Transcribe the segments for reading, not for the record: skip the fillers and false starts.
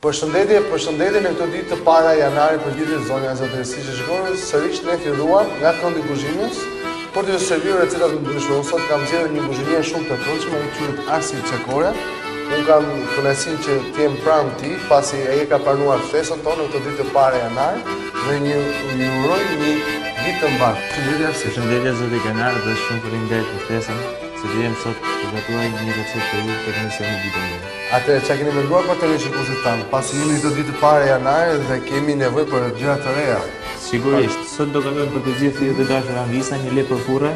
Përshëndetje në këtë ditë të para janari për ditën zonja e zotërisë që shkojnë, sërish ne filluam nga këndi kuzhinës për të servir recetat të ndryshme. Unë sot kam zgjedhur një kuzhinie shumë të këndshme, i quhet Arsit Çakore. Unë kam kënaqësinë që të jem pranë tij, pasi ai e ka pranuar ftesën tonë në këtë ditë të para janari dhe ju uroj një ditë të mbarë. Përshëndetje Arsit. Përshëndetje zoti Kenar dhe shumë faleminderit për ftesën. Se vjen sot të gatuaj një recetë për ju për emisionin e ditës. Atëherë, çka keni menduar për televizionin tanë? Pasi jemi këtë ditë para janari dhe kemi nevojë për gjëra të reja. Sigurisht, sot do kalojmë për të gjithë fëmijët e dashur angisa një lep përfurre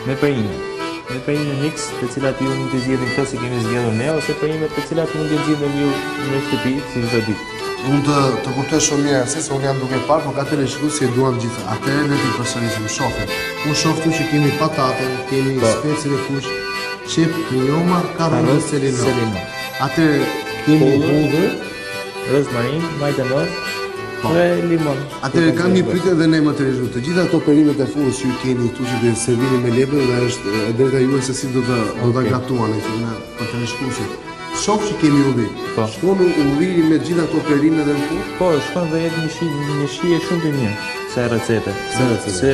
me perinë. Me perinë mix, të cilat ju mund të zgjidhni këto si kemi zgjedhur ne ose perimet të cilat mund të zgjidhni ju në shtëpi si çdo ditë. Unë të kuptoj shumë mirë se unë jam duke parë, por ka televizionin si e duam gjithë. Atëherë ne ti përsërisim shohim. Unë shoh këtu që kemi patate, kemi specin e kuq, qep, njoma, karrotë dhe selino. Atëherë kemi hudhër, rozmarin, majtanoz dhe limon. Atëherë kam një pyetje edhe ne më të rrezikshme. Të gjitha ato perimet e furrës që ju keni këtu që do të servini me lepë dhe është e drejta juaj se si do ta gatuani për të shkuar. Shoh që kemi ulli. Shkon ulliri me gjitha ato perime dhe në furrë? Po, shkon dhe jetë një shije shumë të mirë se recete. Se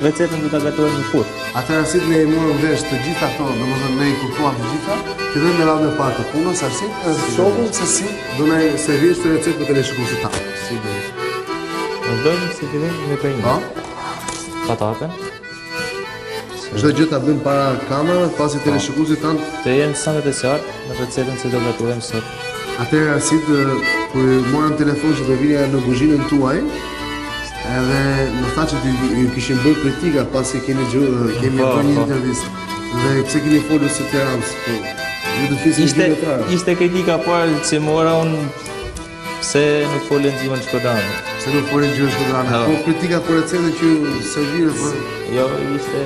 recetën do ta gatojmë në furrë. Atëherë Arsit ne i morëm vesh të gjitha ato, domethënë ne i kuptuam të gjitha, fillojmë me radhën e parë të punës, Arsit, dhe shohim se si do na servish këtë recetë për televizionin tanë. Sigurisht. Vazhdojmë si fillim me perinë. Patatën. Çdo gjë ta bëjmë para kamerave, pasi televizionit tanë të jenë sa më të qartë në recetën që do gatuajmë sot. Atëherë Arsit, kur morëm telefon që do vinja në kuzhinën tuaj, edhe më tha që ju kishin bërë kritika pasi kemi bërë një intervistë. Dhe pse keni folur së Tiranës? Ju do të flisni gjë tjetër. Ishte kritika parë që mora unë se nuk folën gjymën shkodrane. Se nuk folën gjymën shkodrane. Po kritika për recetën që ju servirë për... Jo, ishte...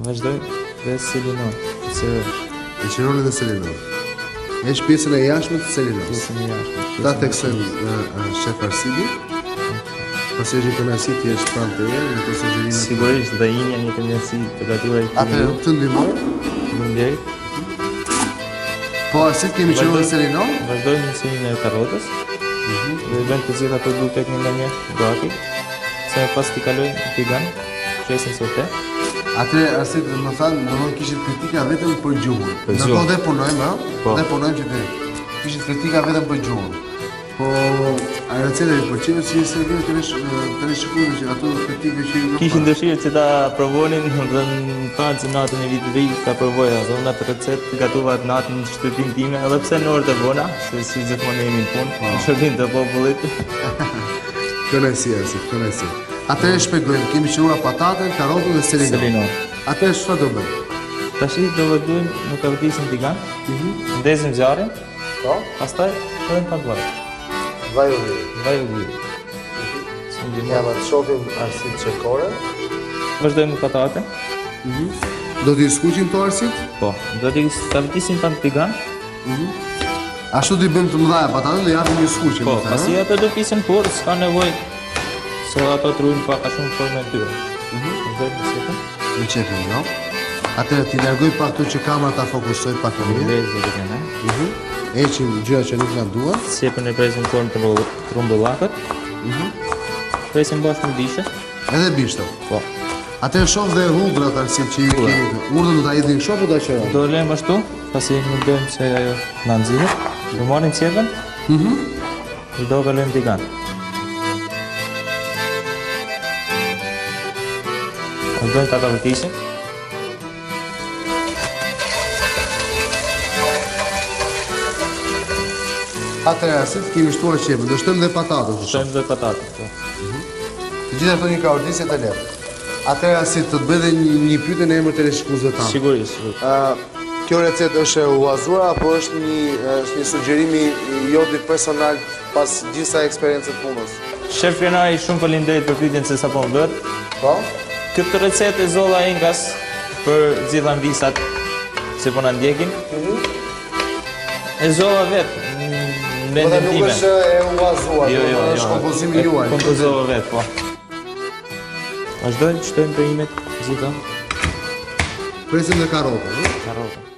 Vazhdojmë dhe selinon. E qironi dhe selinon. E pjesën e jashtme të selinos. Pjesën e jashtme. Ta teksojmë shef Arsidi. Pasi është një kënaqësi ti është pranë teje në këtë sugjerim. Sigurisht dhe inja një kënaqësi të gatuar këtu. Atëherë të ndihmoj. Faleminderit. Po Arsit kemi qenë në selinon. Vazhdojmë në sinjën e karrotës. Dhe vend të gjitha ato duke tek në një gati. Se pas t'i kalojmë tigan, shesin sote. Atëherë Arsit më thanë, domethënë kishit kritika vetëm për gjuhën. Ne po dhe punojmë, Dhe punojmë që të kishit kritika vetëm për gjuhën. Po a receta ju pëlqen si serviret televizionit që ato kritikë që ju kishin dëshirë që ta provonin dhe në kanë që natën e vitit të ri ta provoja atë recetë gatuva atë natën në shtëpinë time, edhe pse në orë të vona, se si gjithmonë jemi në punë, në shërbim të popullit. Kënaqësi Arsit, kënaqësi. Atëherë shpjegojmë, kemi qenuar patatën, karrotën dhe selinon. Atëherë çfarë do bëjmë? Tash do vëdojmë në kavitisin tigan, ndezim zjarrin, pastaj hërim pak vaj. Vaj ulliri. Vaj ulliri. Ja të shohim Arsit Çakore. Vazhdojmë me patatën. Do t'i skuqim to Arsit? Po, do t'i kavitisin pak tigan. Ashtu t'i bëjmë të mëdha patatën dhe japim një skuqje. Po, pasi ato do pisin furrë, s'ka nevojë se ato truin pak a shumë formë e tyre. Në qepim, jo? Atëherë t'i largoj pak këtu që kamera ta fokusoj pak të mirë. Heqim gjëra që nuk na duan. Sjepën e presim formë të trumbullakët. Presim bashkë me bishë. Edhe bishtë. Po. Atëherë shoh dhe hudrat Arsit që ju keni këtu. Urdhën do ta hedhin kështu apo do ta qërojmë? Do lëmë ashtu, pasi nuk dojmë se ajo na nxirret. Do marrim sjepën. I do kalojmë tigan. Vazhdojmë ta kavitisim. Atëherë Arsit kemi shtuar qepën, do shtojmë dhe patatën. Shtojmë dhe patatën, po. Të gjitha këto një kaordisje të lehtë. Atëherë Arsit të të bëj edhe një pyetje në emër të televizionit tanë. Sigurisht. Kjo recetë është e huazuar apo është një sugjerimi joti personal pas gjithsa eksperiencës punës? Shef Kenari, shumë faleminderit për pyetjen se sapo më bët. Po? Këtë recetë e zolla Engas për gjitha anvisat që po na ndjekin. E zolla vetë në vendin time. Nuk është e huazuar, është kompozimi juaj. Kompozova vetë, po. Vazhdojmë, shtojmë perimet gjitha. Presim dhe karotën. Karotën.